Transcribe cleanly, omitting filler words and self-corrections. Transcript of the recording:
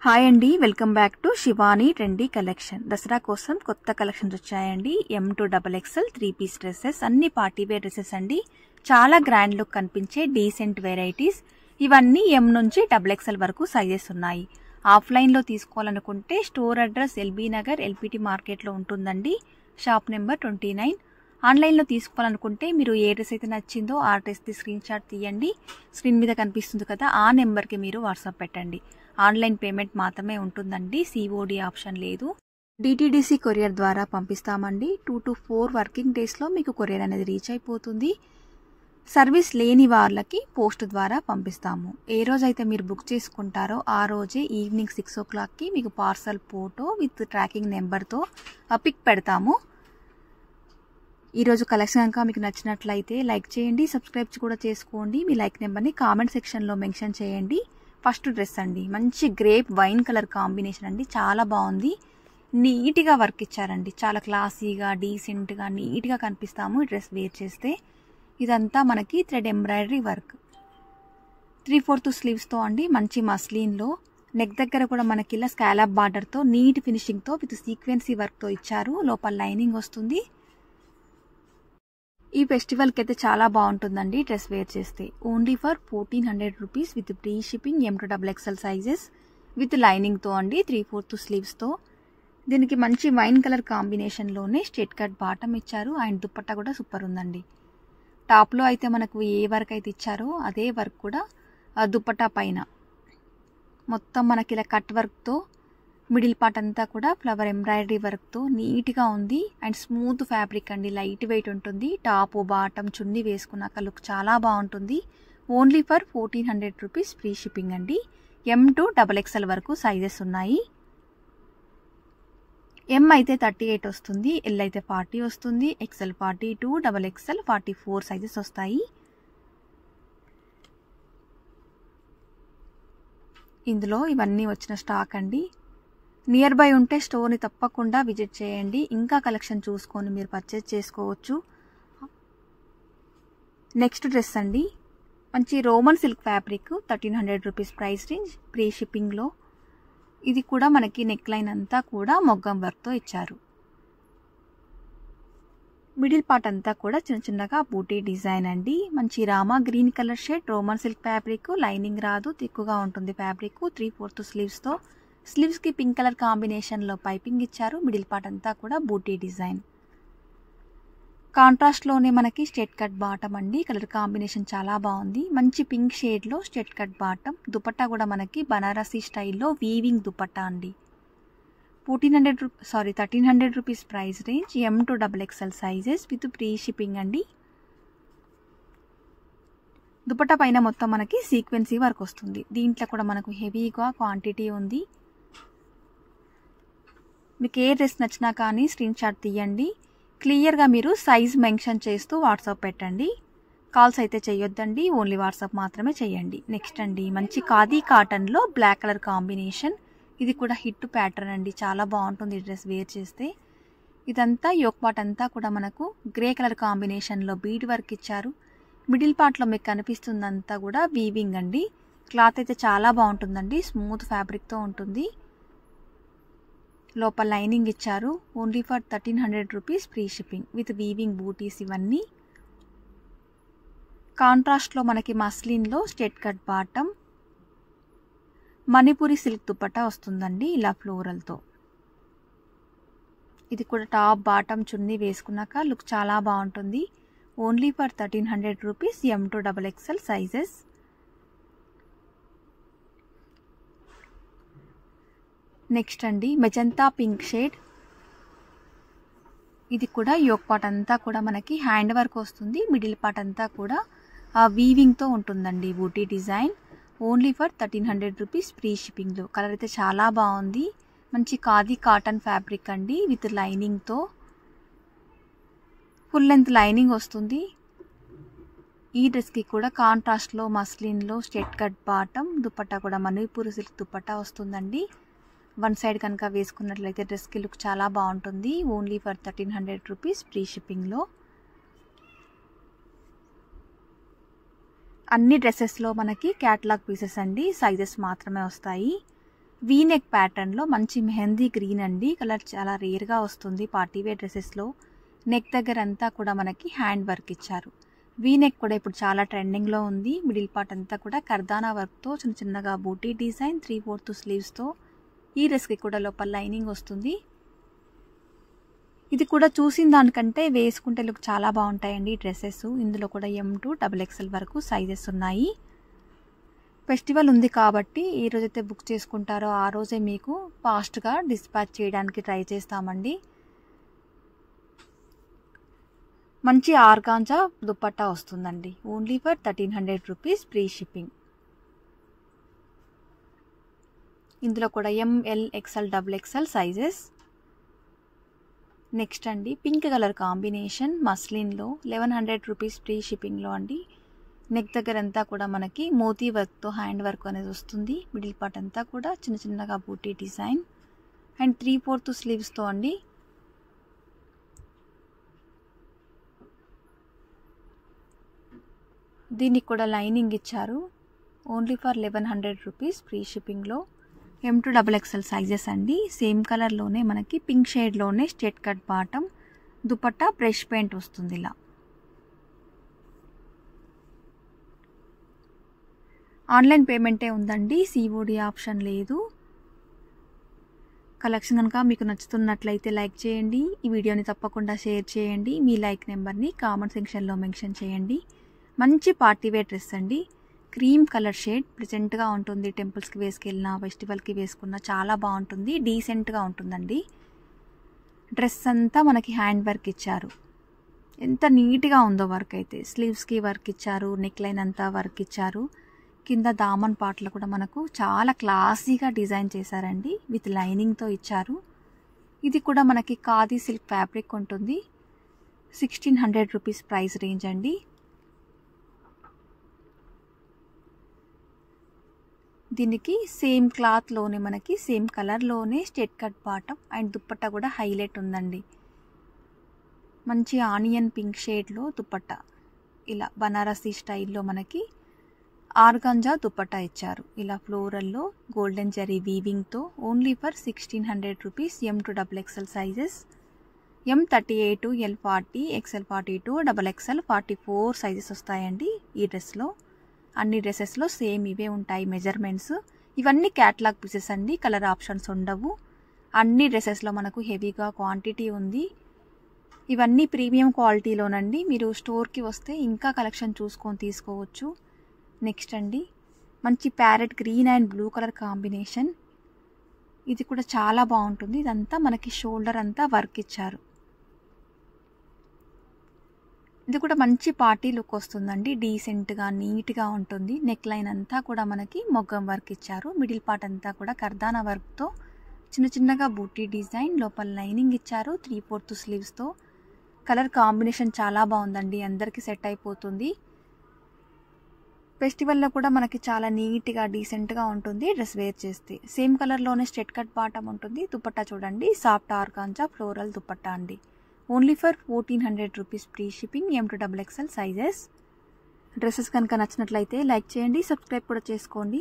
Hi అండి, welcome back to Shivani trendy collection. Dasara కోసం కొత్త కలెక్షన్స్ వచ్చాయండి. M2XXL 3-piece డ్రెస్సెస్, అన్ని పార్టీ వేర్ డ్రెస్సెస్ అండి. చాలా గ్రాండ్ లుక్ కనిపించే డీసెంట్ వెరైటీస్. ఇవన్నీ M నుంచి XXL వరకు సైజెస్ ఉన్నాయి. ఆఫ్లైన్లో తీసుకోవాలనుకుంటే store address LB Nagar LPT మార్కెట్లో ఉంటుందండి, షాప్ నెంబర్ 29. ఆన్లైన్లో తీసుకోవాలనుకుంటే మీరు ఏ డ్రెస్ అయితే నచ్చిందో ఆ డ్రెస్ది స్క్రీన్ షాట్ తీయండి. స్క్రీన్ మీద కనిపిస్తుంది కదా, ఆ నెంబర్కి మీరు వాట్సాప్ పెట్టండి. ఆన్లైన్ పేమెంట్ మాత్రమే ఉంటుందండి, సిఓడి ఆప్షన్ లేదు. డిటిడిసి కొరియర్ ద్వారా పంపిస్తామండి. 2 to 4 వర్కింగ్ డేస్లో మీకు కొరియర్ అనేది రీచ్ అయిపోతుంది. సర్వీస్ లేని వాళ్ళకి పోస్ట్ ద్వారా పంపిస్తాము. ఏ రోజైతే మీరు బుక్ చేసుకుంటారో ఆ రోజే ఈవినింగ్ 6 o'clockకి మీకు పార్సల్ ఫోటో విత్ ట్రాకింగ్ నెంబర్తో పిక్ పెడతాము. ఈరోజు కలెక్షన్ కనుక మీకు నచ్చినట్లయితే లైక్ చేయండి, సబ్స్క్రైబ్ కూడా చేసుకోండి. మీ లైక్ నెంబర్ని కామెంట్ సెక్షన్లో మెన్షన్ చేయండి. ఫస్ట్ డ్రెస్ అండి, మంచి గ్రేప్ వైన్ కలర్ కాంబినేషన్ అండి, చాలా బాగుంది. నీట్గా వర్క్ ఇచ్చారండి, చాలా క్లాసీగా డీసెంట్గా నీట్గా కనిపిస్తాము ఈ డ్రెస్ వేర్ చేస్తే. ఇదంతా మనకి థ్రెడ్ ఎంబ్రాయిడరీ వర్క్, 3/4 స్లీవ్స్తో అండి, మంచి మస్లిన్లో. నెక్ దగ్గర కూడా మనకి ఇలా స్కాలప్ బార్డర్తో నీట్ ఫినిషింగ్తో విత్ సీక్వెన్సీ వర్క్తో ఇచ్చారు. లోపల లైనింగ్ వస్తుంది. ఈ ఫెస్టివల్కి అయితే చాలా బాగుంటుందండి డ్రెస్ వేర్ చేస్తే. Only for 1400 rupees with free shipping. M2XXL sizes with లైనింగ్తో అండి, 3/4 స్లీవ్స్తో. దీనికి మంచి వైన్ కలర్ కాంబినేషన్లోనే స్ట్రెయిట్ కట్ బాటమ్ ఇచ్చారు. అండ్ దుపట్టా కూడా సూపర్ ఉందండి. టాప్లో అయితే మనకు ఏ వర్క్ అయితే ఇచ్చారో అదే వర్క్ కూడా దుపట్టా పైన మొత్తం మనకి ఇలా కట్ వర్క్తో, మిడిల్ పార్ట్ అంతా కూడా ఫ్లవర్ ఎంబ్రాయిడరీ వర్క్తో నీట్గా ఉంది. అండ్ స్మూత్ ఫ్యాబ్రిక్ అండి, లైట్ వెయిట్ ఉంటుంది. టాప్ బాటమ్ చున్నీ వేసుకున్నాక లుక్ చాలా బాగుంటుంది. Only for 1400 rupees free shipping అండి. M2XXL వరకు సైజెస్ ఉన్నాయి. M అయితే 38 వస్తుంది, L అయితే 40 వస్తుంది, XL 42, XXL 44 సైజెస్ వస్తాయి. ఇందులో ఇవన్నీ వచ్చిన స్టాక్ అండి. నియర్ బై ఉంటే స్టోర్ని తప్పకుండా విజిట్ చేయండి. ఇంకా కలెక్షన్ చూసుకొని మీరు పర్చేజ్ చేసుకోవచ్చు. నెక్స్ట్ డ్రెస్ అండి, మంచి Roman silk fabric, 1300 rupees price range, free షిప్పింగ్లో. ఇది కూడా మనకి నెక్ లైన్ అంతా కూడా మొగ్గం వర్క్తో ఇచ్చారు. మిడిల్ పార్ట్ అంతా కూడా చిన్న చిన్నగా బూటీ డిజైన్ అండి. మంచి Rama green colour shade, Roman silk fabric, lining రాదు, తిక్కుగా ఉంటుంది ఫ్యాబ్రిక్. 3/4 స్లీవ్స్తో, స్లీవ్స్కి పింక్ కలర్ కాంబినేషన్లో పైపింగ్ ఇచ్చారు. మిడిల్ పార్ట్ అంతా కూడా బూటీ డిజైన్. కాంట్రాస్ట్లోనే మనకి స్ట్రెయిట్ కట్ బాటమ్ అండి, కలర్ కాంబినేషన్ చాలా బాగుంది. మంచి పింక్ షేడ్లో స్ట్రెయిట్ కట్ బాటమ్. దుపట్టా కూడా మనకి బనారసీ స్టైల్లో వీవింగ్ దుపట్టా అండి. 1300 rupees price range. M2XXL sizes with free shipping అండి. దుపట్టా పైన మొత్తం మనకి సీక్వెన్సీ వర్క్ వస్తుంది. దీంట్లో కూడా మనకు హెవీగా క్వాంటిటీ ఉంది. మీకు ఏ డ్రెస్ నచ్చినా కానీ స్క్రీన్ షాట్ తీయండి. క్లియర్గా మీరు సైజ్ మెన్షన్ చేస్తూ వాట్సాప్ పెట్టండి. కాల్స్ అయితే చేయొద్దండి, ఓన్లీ వాట్సాప్ మాత్రమే చేయండి. నెక్స్ట్ అండి, మంచి ఖాదీ కాటన్లో బ్లాక్ కలర్ కాంబినేషన్. ఇది కూడా హిట్ ప్యాటర్న్ అండి, చాలా బాగుంటుంది ఈ డ్రెస్ వేర్ చేస్తే. ఇదంతా యోక్ పార్ట్ అంతా కూడా మనకు గ్రే కలర్ కాంబినేషన్లో బీడ్ వర్క్ ఇచ్చారు. మిడిల్ పార్ట్లో మీకు కనిపిస్తుందంతా కూడా వీవింగ్ అండి. క్లాత్ అయితే చాలా బాగుంటుందండి, స్మూత్ ఫ్యాబ్రిక్తో ఉంటుంది. లోపల లైనింగ్ ఇచ్చారు. Only for 1300 rupees free shipping with weaving booties. ఇవన్నీ కాంట్రాస్ట్లో మనకి మస్లిన్లో straight cut bottom, Manipuri silk dupatta వస్తుందండి ఇలా ఫ్లోరల్తో. ఇది కూడా టాప్ బాటమ్ చున్నీ వేసుకున్నాక లుక్ చాలా బాగుంటుంది. Only for 1300 rupees. M2XXL sizes. Next అండి, మెజంతా పింక్ షేడ్. ఇది కూడా యోక్ పార్ట్ అంతా కూడా మనకి హ్యాండ్ వర్క్ వస్తుంది. మిడిల్ పార్ట్ అంతా కూడా వీవింగ్తో ఉంటుందండి booti design. Only for 1300 rupees free షిప్పింగ్లో. కలర్ అయితే చాలా బాగుంది. మంచి ఖాదీ కాటన్ ఫ్యాబ్రిక్ అండి విత్ లైనింగ్తో. ఫుల్ లెంత్ లైనింగ్ వస్తుంది. ఈ డ్రెస్కి కూడా కాంట్రాస్ట్లో మస్లిన్లో స్ట్రెయిట్ కట్ బాటమ్, దుపట్టా కూడా మణిపూరి సిల్క్ దుపట్టా వస్తుందండి. వన్ సైడ్ కనుక వేసుకున్నట్లయితే డ్రెస్కి లుక్ చాలా బాగుంటుంది. ఓన్లీ ఫర్ 1300 రూపీస్ ఫ్రీ షిప్పింగ్లో. అన్ని డ్రెస్సెస్లో మనకి క్యాటలాగ్ పీసెస్ అండి, సైజెస్ మాత్రమే వస్తాయి. వీ నెక్ ప్యాటర్న్లో మంచి మెహందీ గ్రీన్ అండి. కలర్ చాలా రేర్గా వస్తుంది పార్టీవేర్ డ్రెస్సెస్లో. నెక్ దగ్గర అంతా కూడా మనకి హ్యాండ్ వర్క్ ఇచ్చారు. వీ నెక్ కూడా ఇప్పుడు చాలా ట్రెండింగ్లో ఉంది. మిడిల్ పార్ట్ అంతా కూడా కర్దానా వర్క్తో చిన్న చిన్నగా బూటీ డిజైన్ 3/4 స్లీవ్స్తో. ఈ డ్రెస్కి కూడా లోపల లైనింగ్ వస్తుంది. ఇది కూడా చూసిన దానికంటే వేసుకుంటే లుక్ చాలా బాగుంటాయండి డ్రెస్సెస్. ఇందులో కూడా M to XXL వరకు సైజెస్ ఉన్నాయి. ఫెస్టివల్ ఉంది కాబట్టి ఏ రోజైతే బుక్ చేసుకుంటారో ఆ రోజే మీకు ఫాస్ట్గా డిస్పాచ్ చేయడానికి ట్రై చేస్తామండి. మంచి ఆర్గాంజా దుపట్టా వస్తుందండి. Only for 1300 rupees free shipping. ఇందులో కూడా M, L, XL, XXL sizes. Next అండి పింక్ కలర్ కాంబినేషన్ మస్లిన్లో 1100 రూపీస్ ఫ్రీ షిప్పింగ్లో అండి. నెక్ దగ్గర అంతా కూడా మనకి మోతీ వర్క్తో హ్యాండ్ వర్క్ అనేది వస్తుంది. మిడిల్ పార్ట్ అంతా కూడా చిన్న చిన్నగా బూటీ డిజైన్ అండ్ 3/4 స్లీవ్స్తో అండి. దీనికి కూడా లైనింగ్ ఇచ్చారు. ఓన్లీ ఫర్ 1100 రూపీస్ ఫ్రీ షిప్పింగ్లో. M to XXL సైజెస్ అండి. సేమ్ కలర్లోనే మనకి పింక్ షేడ్లోనే straight cut bottom, dupatta brush paint వస్తుంది ఇలా. ఆన్లైన్ పేమెంటే ఉందండి, COD ఆప్షన్ లేదు. కలెక్షన్ కనుక మీకు నచ్చుతున్నట్లయితే లైక్ చేయండి. ఈ వీడియోని తప్పకుండా షేర్ చేయండి. మీ లైక్ నెంబర్ని కామెంట్ సెక్షన్లో మెన్షన్ చేయండి. మంచి పార్టీవేర్ డ్రెస్ అండి. క్రీమ్ కలర్ షేడ్ ప్రెజెంట్గా ఉంటుంది. టెంపుల్స్కి వేసుకెళ్ళినా ఫెస్టివల్కి వేసుకున్నా చాలా బాగుంటుంది. డీసెంట్గా ఉంటుందండి. డ్రెస్ అంతా మనకి హ్యాండ్ వర్క్ ఇచ్చారు. ఎంత నీట్గా ఉందో వర్క్ అయితే. స్లీవ్స్కి వర్క్ ఇచ్చారు, నెక్ లైన్ అంతా వర్క్ ఇచ్చారు. కింద దామన్ పార్ట్లో కూడా మనకు చాలా క్లాసీగా డిజైన్ చేశారండి. విత్ లైనింగ్తో ఇచ్చారు. ఇది కూడా మనకి ఖాదీ సిల్క్ ఫ్యాబ్రిక్ ఉంటుంది. 1600 రూపీస్ ప్రైస్ రేంజ్ అండి. దీనికి సేమ్ క్లాత్లోనే మనకి సేమ్ కలర్లోనే straight cut bottom and dupatta కూడా హైలైట్ ఉందండి. మంచి ఆనియన్ పింక్ షేడ్లో దుపట్టా ఇలా బనారసీ స్టైల్లో మనకి ఆర్గాంజా దుపట్టా ఇచ్చారు. ఇలా ఫ్లోరల్లో గోల్డెన్ జరీ వీవింగ్తో. Only for 1600 rupees. M to XXL sizes. M 38, L 40, XL 42, XXL 44 sizes వస్తాయండి ఈ డ్రెస్లో. అన్ని డ్రెస్సెస్లో సేమ్ ఇవే ఉంటాయి మెజర్మెంట్స్. ఇవన్నీ క్యాటలాగ్ పీసెస్ అండి, కలర్ ఆప్షన్స్ ఉండవు. అన్ని డ్రెస్సెస్లో మనకు హెవీగా క్వాంటిటీ ఉంది. ఇవన్నీ ప్రీమియం క్వాలిటీలోనండి. మీరు స్టోర్కి వస్తే ఇంకా కలెక్షన్ చూసుకొని తీసుకోవచ్చు. నెక్స్ట్ అండి మంచి parrot green and blue colour combination. ఇది కూడా చాలా బాగుంటుంది. ఇదంతా మనకి షోల్డర్ అంతా వర్క్ ఇచ్చారు. ఇది కూడా మంచి పార్టీ లుక్ వస్తుందండి. డీసెంట్గా నీట్గా ఉంటుంది. నెక్ లైన్ అంతా కూడా మనకి మొగ్గం వర్క్ ఇచ్చారు. మిడిల్ పార్ట్ అంతా కూడా కర్దానా వర్క్తో చిన్న చిన్నగా బూటీ డిజైన్, లోపల లైనింగ్ ఇచ్చారు 3/4 స్లీవ్స్తో. కలర్ కాంబినేషన్ చాలా బాగుందండి, అందరికీ సెట్ అయిపోతుంది. ఫెస్టివల్లో కూడా మనకి చాలా నీట్గా డీసెంట్గా ఉంటుంది డ్రెస్ వేర్ చేస్తే. సేమ్ కలర్లోనే స్ట్రెయిట్ కట్ బాటమ్ ఉంటుంది. దుపట్టా చూడండి, సాఫ్ట్ ఆర్గాంజా ఫ్లోరల్ దుపట్టా అండి. Only for 1400 rupees free shipping. M to XXL sizes. Dresses కనుక నచ్చినట్లయితే లైక్ చేయండి, సబ్స్క్రైబ్ కూడా చేసుకోండి.